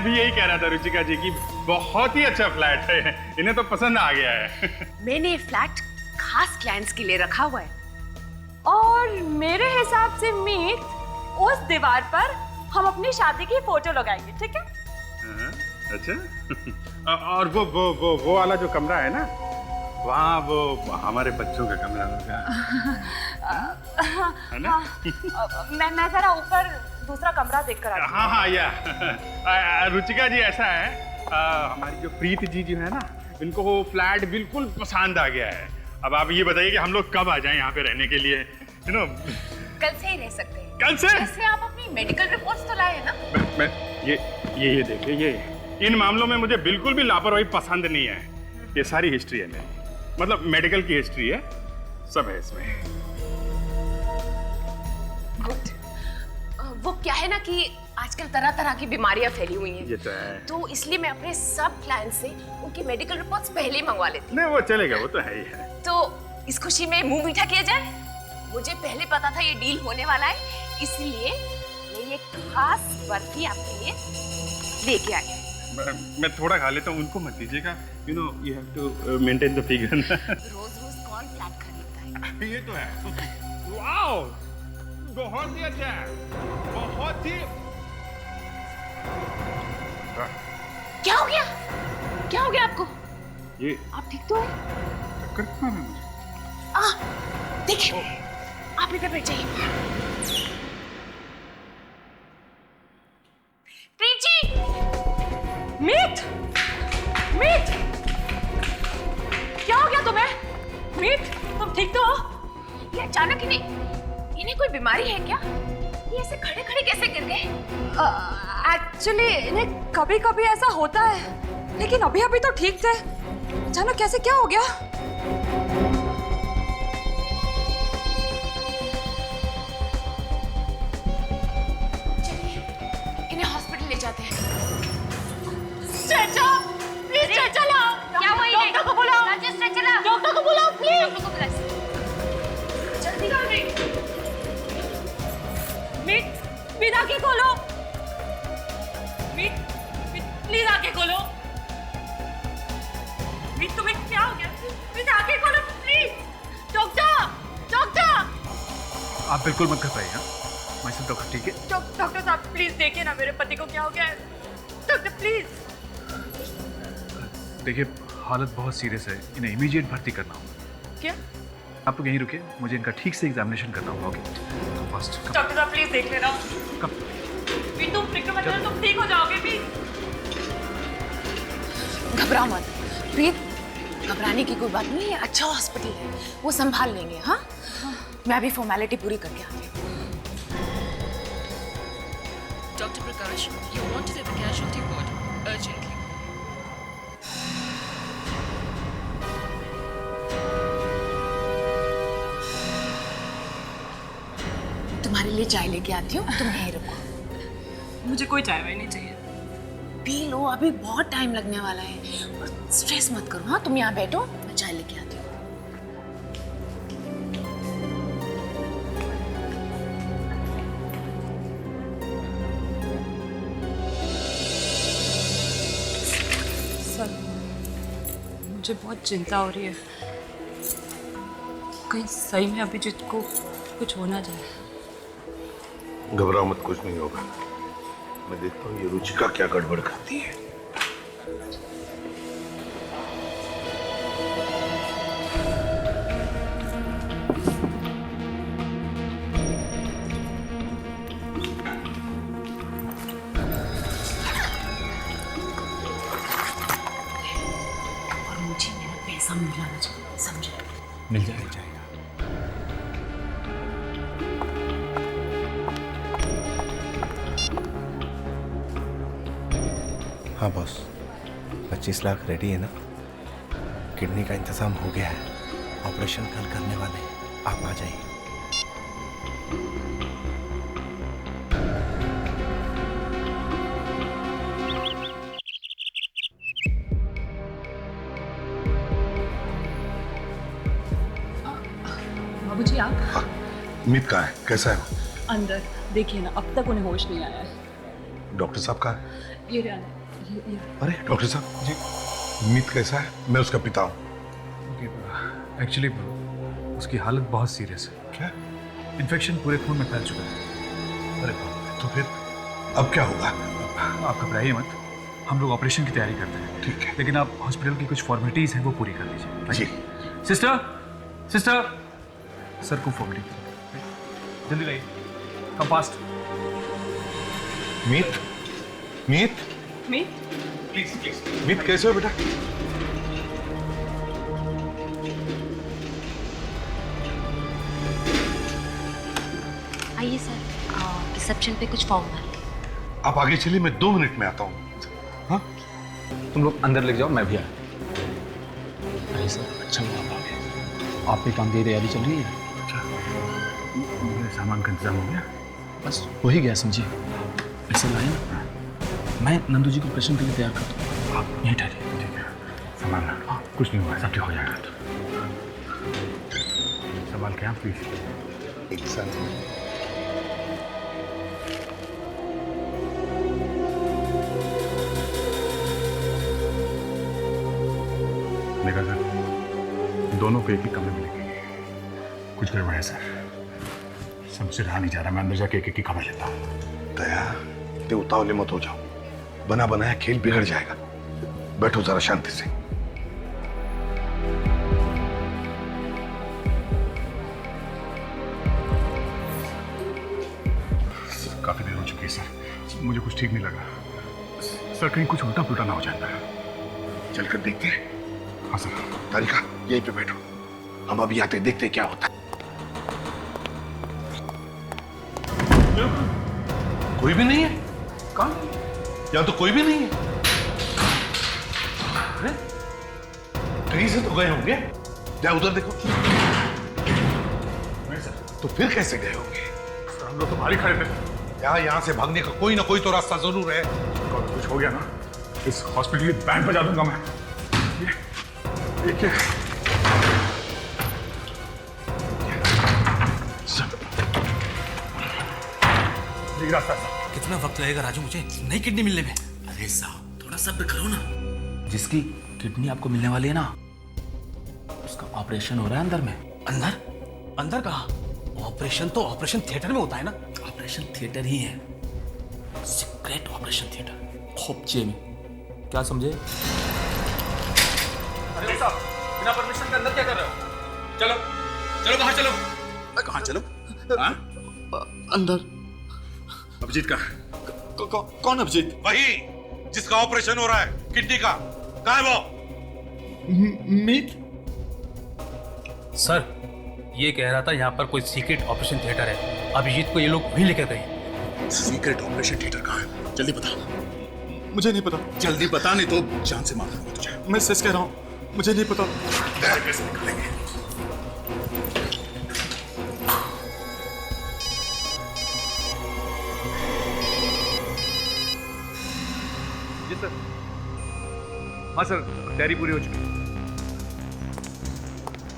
भी यही कह रहा था रुचिका जी की बहुत ही अच्छा फ्लैट है, इन्हें तो पसंद आ गया है। मैंने फ्लैट खास क्लाइंट्स के लिए रखा हुआ है। और मेरे हिसाब से मीत, उस दीवार पर हम अपनी शादी की फोटो लगाएंगे, ठीक है? अच्छा। और वो वाला जो कमरा है ना, वहाँ वो हमारे बच्चों का कमरा होगा, है ना? मैं जरा ऊपर दूसरा कमरा देखकर आती हूँ। हाँ या रुचिका जी ऐसा है, हमारी जो प्रीत जी जो है ना, इनको वो फ्लैट बिल्कुल पसंद आ गया है। अब आप ये बताइए कि हम लोग कब आ जाएं यहाँ पे रहने के लिए, यू नो? कल से ही रह सकते हैं। कल से? वैसे आप अपनी मेडिकल रिपोर्ट्स तो लाए हैं ना? मैं ये देखिए, ये इन मामलों में मुझे बिल्कुल भी लापरवाही पसंद नहीं है। ये सारी हिस्ट्री है मेरी, मतलब मेडिकल की हिस्ट्री है, सब है इसमें। गुड। वो क्या है ना कि आजकल तरह तरह की बीमारियां फैली हुई हैं, ये तो है। तो इसलिए मैं अपने सब क्लाइंट से उनकी मेडिकल रिपोर्ट्स पहले ही मंगवा लेती हूँ। नहीं वो चलेगा, वो तो है ही है। तो इस खुशी में मुंह मीठा किया जाए। मुझे पहले पता था ये डील होने वाला है, इसलिए मैं ये खास बर्फी आपके लिए लेके आई। मैं थोड़ा खा लेता हूँ, उनको मत दीजिएगा, you know you have to maintain the figure. रोज रोज कौन फ्लैट खरीदता है? ये तो है। वाओ, बहुत ही अच्छा है, बहुत ही। क्या हो गया? क्या हो गया आपको? ये आप ठीक तो हैं? चक्कर क्यों आ रहा है मुझे? देखिए, आप इधर बैठ जाइए। प्रीत जी! मीत! मीत! क्या हो गया तुम्हें? मीत, तुम ठीक तो हो? ये अचानक इन्हें कोई बीमारी है क्या? ये ऐसे खड़े खड़े कैसे गिर गए? एक्चुअली इन्हें कभी कभी ऐसा होता है, लेकिन अभी अभी तो ठीक थे, अचानक कैसे क्या हो गया? चलिए इन्हें हॉस्पिटल ले जाते हैं। चाचा, प्लीज चाचा लाओ। क्या हुआ? डॉक्टर को बुलाओ। रजिस्टर चला। डॉक्टर को बुलाओ प्लीज। डॉक्टर को बुलाओ। जल्दी। मीत आंखें खोलो। मीत प्लीज आंखें खोलो। मीत तुम्हें क्या हो गया? मीत आंखें खोलो प्लीज। डॉक्टर! आप बिल्कुल मत घबराइए, हाँ? मैं सब डॉक्टर, ठीक है? डॉक्टर साहब प्लीज देखिए ना मेरे पति को क्या हो गया है। Doctor please. देखिए हालत बहुत सीरियस है, इन्हें इमीडिएट भर्ती करना होगा। क्या? आप लोग यहीं रुकिए, मुझे इनका ठीक से एग्जामिनेशन करना होगा। Okay fast. डॉक्टर साहब प्लीज देख लेना। कब? तुम फिक्र मत करो, तुम ठीक हो जाओगे प्लीज। घबराओ मत प्रीत, घबराने की कोई बात नहीं है, अच्छा हॉस्पिटल है, वो संभाल लेंगे। हाँ, मैं अभी फॉर्मेलिटी पूरी करके आती हूँ। Dr. Prakash, you wanted at the casualty ward urgently. तुम्हारे लिए चाय लेके आती हूँ, तुम यहीं रुको। मुझे कोई चाय वाय नहीं चाहिए। पी लो, अभी बहुत टाइम लगने वाला है, और स्ट्रेस मत करो। हाँ, तुम यहाँ बैठो, मैं चाय लेके आती हूँ। सर, मुझे बहुत चिंता हो रही है, कहीं सही में अभिजीत को कुछ होना जाए। घबराओ मत, कुछ नहीं होगा। मैं देखता हूँ ये रुचिका क्या गड़बड़ करती है। सब मिल जाना चाहिए, समझे? मिल जाएगा। हाँ बॉस, 25 लाख रेडी है ना? किडनी का इंतजाम हो गया है, ऑपरेशन कल करने वाले हैं, आप आ जाइए। बाबूजी आप मीत कहाँ है, कैसा है वो? अंदर देखिए ना, अब तक उन्हें होश नहीं आया है। डॉक्टर साहब कहाँ है? ये रहा, ये। अरे डॉक्टर साहब जी, मीत कैसा है? मैं उसका पिता हूँ। एक्चुअली उसकी हालत बहुत सीरियस है। क्या? इन्फेक्शन पूरे खून में फैल चुका है। अरे तो फिर अब क्या होगा? आप घबराइए मत, हम लोग ऑपरेशन की तैयारी करते हैं। ठीक है, लेकिन आप हॉस्पिटल की कुछ फॉर्मेलिटीज हैं वो पूरी कर लीजिए। जी। सिस्टर सर को फॉर्मेलिटी जल्दी लाइए, कम फास्ट। मीत प्लीज मीत कैसे हो बेटा? आइए सर, रिसेप्शन पे कुछ फॉर्म भर। आप आगे चलिए, मैं 2 मिनट में आता हूँ। हाँ, तुम लोग अंदर ले जाओ, मैं भी आया। अरे सर, अच्छा हुआ आप आ गए। आपके काम की तैयारी चल रही है? सामान का इंतजाम हो गया? बस हो ही गया समझिए। ऐसे लाए ना, मैं नंदू जी को ऑपरेशन के लिए तैयार कर दूँ, आप यहीं ठहरिए। ठीक है, संभालना, कुछ नहीं हुआ, सब ठीक हो जाएगा। संभाल के आप प्लीज। एक साथ देखा सर, दोनों को एक ही कमरे में लेके कुछ गड़बड़ है सर, सबसे रहा नहीं जा रहा। मैं अंदर जाके एक ही खबर लेता हूँ। दया, ते उतावले मत हो जाओ, बना बनाया खेल बिगड़ जाएगा। बैठो जरा शांति से। काफी देर हो चुकी है सर, मुझे कुछ ठीक नहीं लगा। सर कहीं कुछ उल्टा पुल्टा ना हो जाता है। चलकर देखते हैं। हाँ सर। तारिका यहीं पे बैठो, हम अभी आते देखते क्या होता है। कोई भी नहीं है? कहाँ? यहाँ तो कोई भी नहीं है। अरे कहीं से तो गए होंगे, क्या उधर देखो। नहीं सर। तो फिर कैसे गए होंगे? सर हम लोग तो बाहर ही खड़े थे। यहाँ से भागने का कोई ना कोई तो रास्ता जरूर है। कुछ हो गया ना, इस हॉस्पिटल की बैंड बजा दूंगा मैं। ये रास्ता है। कितना वक्त लगेगा राजू मुझे नई किडनी मिलने में? अरे साहब थोड़ा सब्र करो ना। जिसकी किडनी आपको मिलने वाली है ना, उसका ऑपरेशन हो रहा है अंदर में। अंदर? अंदर कहाँ? ऑपरेशन तो ऑपरेशन थिएटर में होता है ना। ऑपरेशन थिएटर ही है, सीक्रेट ऑपरेशन थिएटर, खोपचे में। क्या समझे? अरे साहब, बिना परमिशन के अंदर क्या कर रहे हो? चलो चलो बाहर चलो। कहाँ चलो? हाँ? अंदर। अभिजीत का? कौन अभिजीत? वही जिसका ऑपरेशन हो रहा है किडनी का। कहाँ है वो? मीत सर, ये कह रहा था यहाँ पर कोई सीक्रेट ऑपरेशन थिएटर है। अभिजीत को ये लोग वहीं लेकर गए। सीक्रेट ऑपरेशन थिएटर कहाँ है? जल्दी बता। मुझे नहीं पता। जल्दी बता, नहीं तो जान से मार दूंगा तुझे। मैं सच कह रहा हूँ, मुझे नहीं पता। कैसे निकालेंगे? जी सर। हाँ सर, तैयारी पूरी हो चुकी है।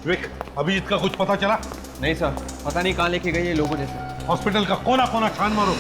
विवेक, अभिजीत का कुछ पता चला? नहीं सर, पता नहीं कहाँ लेके गए ये लोगों जैसे। हॉस्पिटल का कोना कोना छान मारो।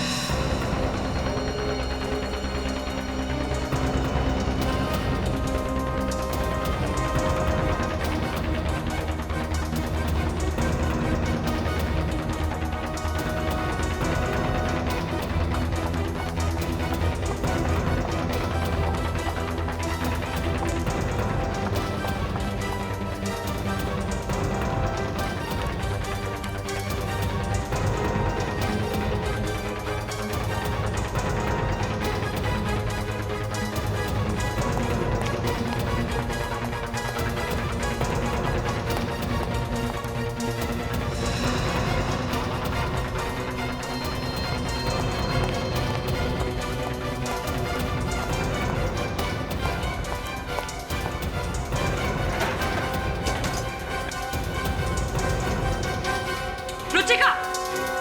रुचिका,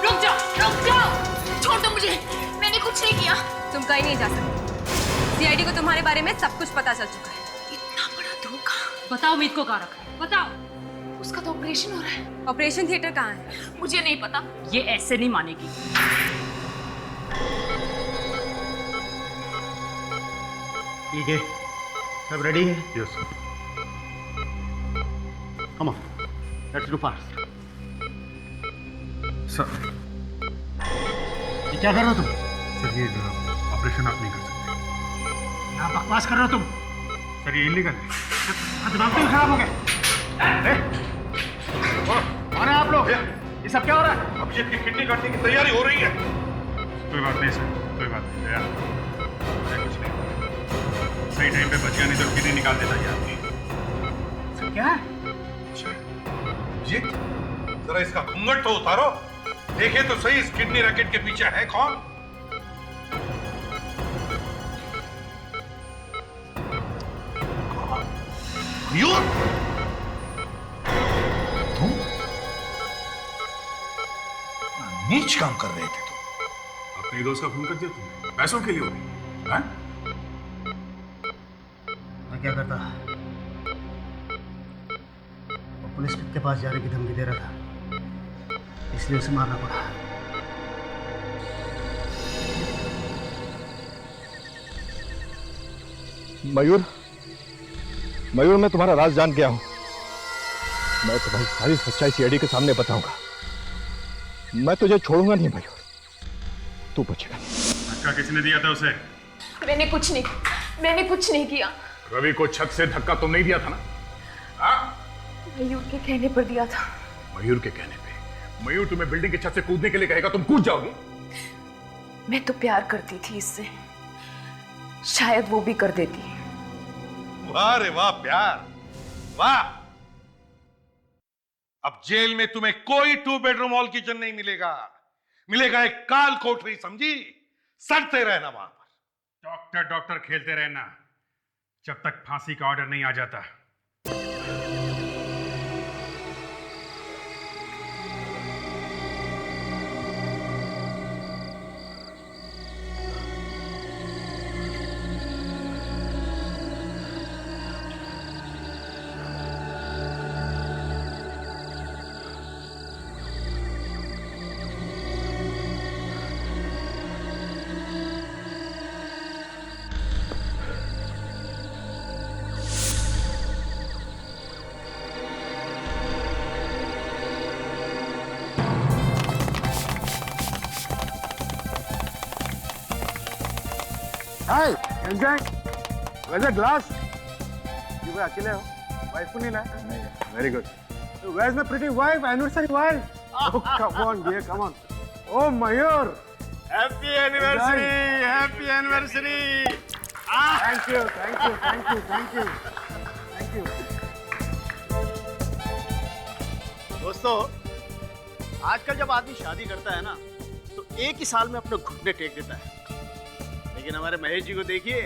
रुक जाओ, रुक जाओ, छोड़ दो मुझे, मैंने कुछ नहीं किया। तुम कहीं नहीं जा सकते। सीआईडी को तुम्हारे बारे में सब कुछ पता चल चुका है। इतना बड़ा धोखा। बताओ मीत को कहाँ रखा है, बताओ। उसका तो ऑपरेशन हो रहा है। ऑपरेशन थिएटर कहाँ है? मुझे नहीं पता। ये ऐसे नहीं मानेगी। ठीक है, सब रेडी है? Yes sir. Come on, let's do fast. Sir ये क्या कर रहे हो तुम? सर ये ऑपरेशन आप नहीं कर सकते। क्या बकवास कर रहे हो तुम? सर ये इलीगल है। दिमाग तो खराब हो गया। कौन है आप लोग? ये सब क्या हो रहा है? अभिजीत की किडनी काटने की तैयारी हो रही है। कोई बात नहीं सर, कोई बात नहीं यार, कुछ नहीं। सही टाइम पे बच गया, नहीं तो किडनी निकाल देता ये आदमी। सर क्या? अभिजीत, जरा इसका घूंघट तो उतारो, देखे तो सही इस किडनी रैकेट के पीछे है कौन? मयूर, तुम नीच काम कर रहे थे तुम। अपने दोस्त का खून कर दिया तुमने, पैसों के लिए हो गई, हाँ? मैं क्या करता? वो पुलिस के पास जाने की धमकी दे रहा था, इसलिए उसे मारना पड़ा। मयूर, मयूर, मैं तुम्हारा राज जान गया हूं। मैं तुम्हारी सारी सच्चाई सीआईडी के सामने बताऊंगा। मैं तुझे छोड़ूंगा नहीं मयूर, तू बचेगा नहीं। धक्का किसने दिया था उसे? मैंने कुछ नहीं किया। रवि को छत से धक्का तुम नहीं दिया था ना? मयूर के कहने पर दिया था। मयूर के कहने पे? मयूर तुम्हें बिल्डिंग की छत से कूदने के लिए कहेगा, तुम कूद जाओगी? मैं तो प्यार करती थी इससे, शायद वो भी कर देती। वाह रे वाह, प्यार, वाह। अब जेल में तुम्हें कोई 2 बेडरूम हॉल किचन नहीं मिलेगा, मिलेगा एक काल कोठरी, समझी? सड़ते रहना वहां पर। डॉक्टर डॉक्टर खेलते रहना जब तक फांसी का ऑर्डर नहीं आ जाता। Hi, enjoy. Where's the glass? You were अकेले हो? Wife को नहीं लाया? नहीं. Very good. Where's my pretty wife? Anniversary wife? Oh, come on, dear, come on. Oh, Mayur. Happy anniversary! Happy anniversary! Thank you, thank you, thank you, thank you, thank you. दोस्तों, आजकल जब आदमी शादी करता है ना, तो एक ही साल में अपने घुटने टेक देता है। लेकिन हमारे महेश जी को देखिए,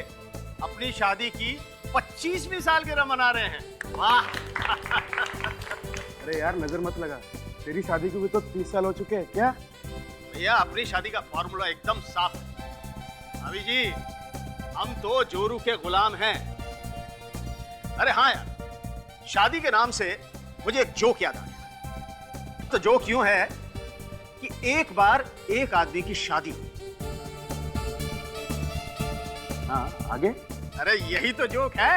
अपनी शादी की 25वीं सालगिरह मना रहे हैं। वाह! अरे यार, नजर मत लगा, तेरी शादी को भी तो 30 साल हो चुके हैं क्या? भैया, अपनी शादी का फॉर्मूला एकदम साफ है। अभी जी, हम तो जोरू के गुलाम हैं। अरे हाँ यार, शादी के नाम से मुझे एक जोक याद आ गया। तो जोक यूं है कि एक बार एक आदमी की शादी हुई। हाँ, आगे? अरे यही तो जोक है।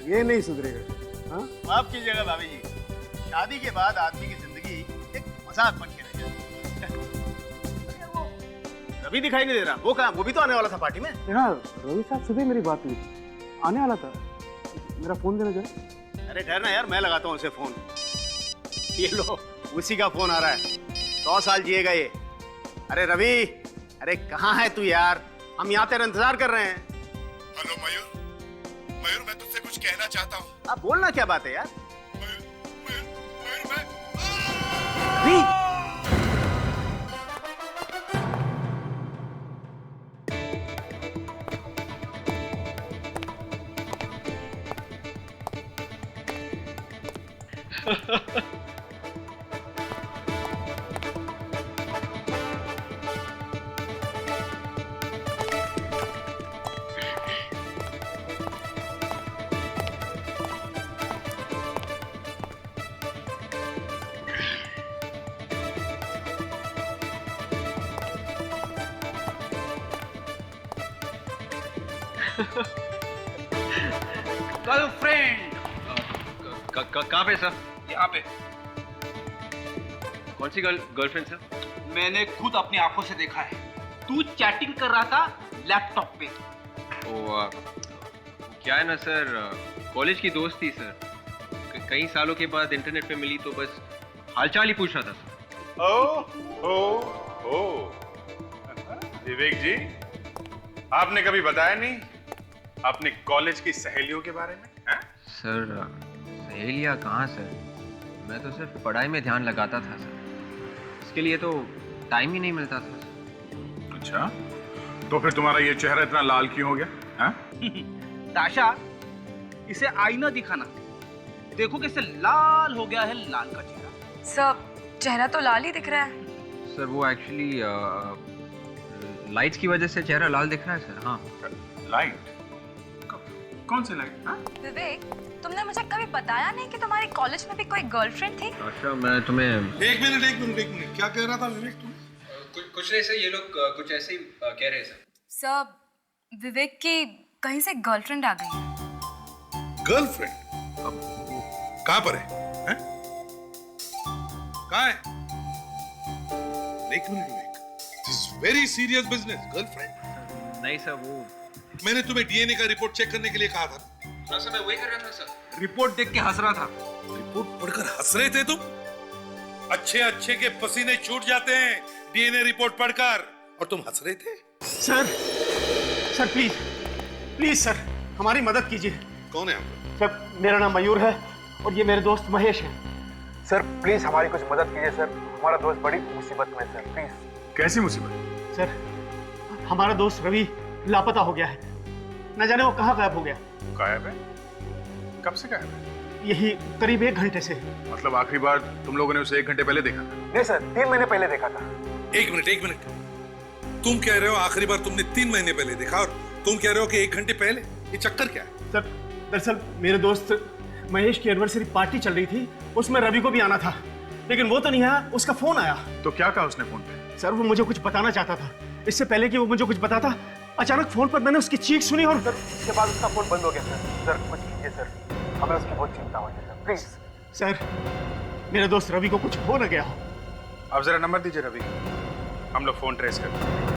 ये नहीं सुधरेगा। हाँ? माफ कीजिएगा भाभी जी, शादी के बाद आदमी की जिंदगी एक मजाक बन के रह जाती है। वो रवि दिखाई नहीं दे रहा, वो कहाँ? वो भी तो आने वाला था पार्टी में। यार, रवि साहब सुबह मेरी बात हुई, आने वाला था। मेरा फोन देना जरा। अरे ठहरना यार, मैं लगाता हूँ उसे फोन। ये लो, उसी का फोन आ रहा है। 100 साल जिएगा ये। अरे रवि, अरे कहाँ है तू यार? हम यहाँ तेरा इंतजार कर रहे हैं। हेलो मयूर, मयूर मैं तुझसे कुछ कहना चाहता हूँ। अब बोलना क्या बात है यार? मयूर मैं गर्लफ्रेंड। कहाँ पे सर? यहाँ पे। कौन सी गर्लफ्रेंड सर? मैंने खुद अपनी आंखों से देखा है, तू चैटिंग कर रहा था लैपटॉप पे। क्या है ना सर, कॉलेज की दोस्त थी सर, कई सालों के बाद इंटरनेट पे मिली तो बस हालचाल ही पूछ रहा था सर। ओ विवेक जी, आपने कभी बताया नहीं अपने कॉलेज की सहेलियों के बारे में? सर सहेलियाँ कहाँ सर, मैं तो सिर्फ पढ़ाई में ध्यान लगाता था सर, इसके लिए तो टाइम ही नहीं मिलता था सर। अच्छा, तो फिर तुम्हारा ये चेहरा इतना लाल क्यों हो गया? हाँ? ताशा, इसे आईना दिखाना, देखो कैसे लाल हो गया है लाल का चेहरा। सब चेहरा तो लाल ही दिख रहा है। सर वो एक्चुअली लाइट्स की वजह से चेहरा लाल दिख रहा है सर। हाँ लाइट? कौन सी लाइट? विवेक, तुमने मुझे कभी बताया नहीं कि तुम्हारे कॉलेज में भी कोई गर्लफ्रेंड थी? अच्छा मैं तुम्हें एक मिनट क्या कह रहा था विवेक तुम? कुछ नहीं सर, ये लोग कुछ ऐसे ही कह रहे हैं सर। सब विवेक की कहीं से गर्लफ्रेंड आ गई है। गर्लफ्रेंड? कहाँ पर है? कहाँ है? एक minute Vivek, this is very serious business. Girlfriend? नहीं सर, वो मैंने तुम्हें डीएनए का रिपोर्ट चेक करने के लिए कहा था। हाँ सर, मैं वही कर रहा था सर। रिपोर्ट देख के हंस रहा था। रिपोर्ट पढ़कर हंस रहे थे तुम? अच्छे के पसीने छूट जाते हैं डीएनए रिपोर्ट पढ़कर, और तुम हंस रहे थे? सर प्लीज सर, हमारी मदद कीजिए। कौन है आप? सर मेरा नाम मयूर है और ये मेरे दोस्त महेश है। सर प्लीज हमारी कुछ मदद कीजिए सर, हमारा दोस्त बड़ी मुसीबत में सर, प्लीज। कैसी मुसीबत? सर हमारा दोस्त रवि लापता हो गया है, न जाने वो कहाँ गायब हो गया। गायब है? कब से गायब है? यही करीब 1 घंटे से। मतलब आखिरी बार तुम लोगों ने उसे 1 घंटे पहले देखा था? नहीं सर, 3 महीने पहले देखा था। एक मिनट, तुम कह रहे हो आखिरी बार तुमने 3 महीने पहले देखा, और तुम कह रहे हो कि 1 घंटे पहले? ये चक्कर क्या है? सर दरअसल मेरे दोस्त महेश की एनिवर्सरी पार्टी चल रही थी, उसमें रवि को भी आना था, लेकिन वो तो नहीं आया, उसका फोन आया। तो क्या कहा उसने फोन पे? सर वो मुझे कुछ बताना चाहता था, इससे पहले कि वो मुझे कुछ बताता अचानक फोन पर मैंने उसकी चीख सुनी और सर उसके बाद उसका फोन बंद हो गया सर। सर कुछ कीजिए सर, हमें उसकी बहुत चिंता हो रही है सर, प्लीज। सर मेरे दोस्त रवि को कुछ हो न गया हो। आप जरा नंबर दीजिए रवि, हम लोग फोन ट्रेस करते हैं।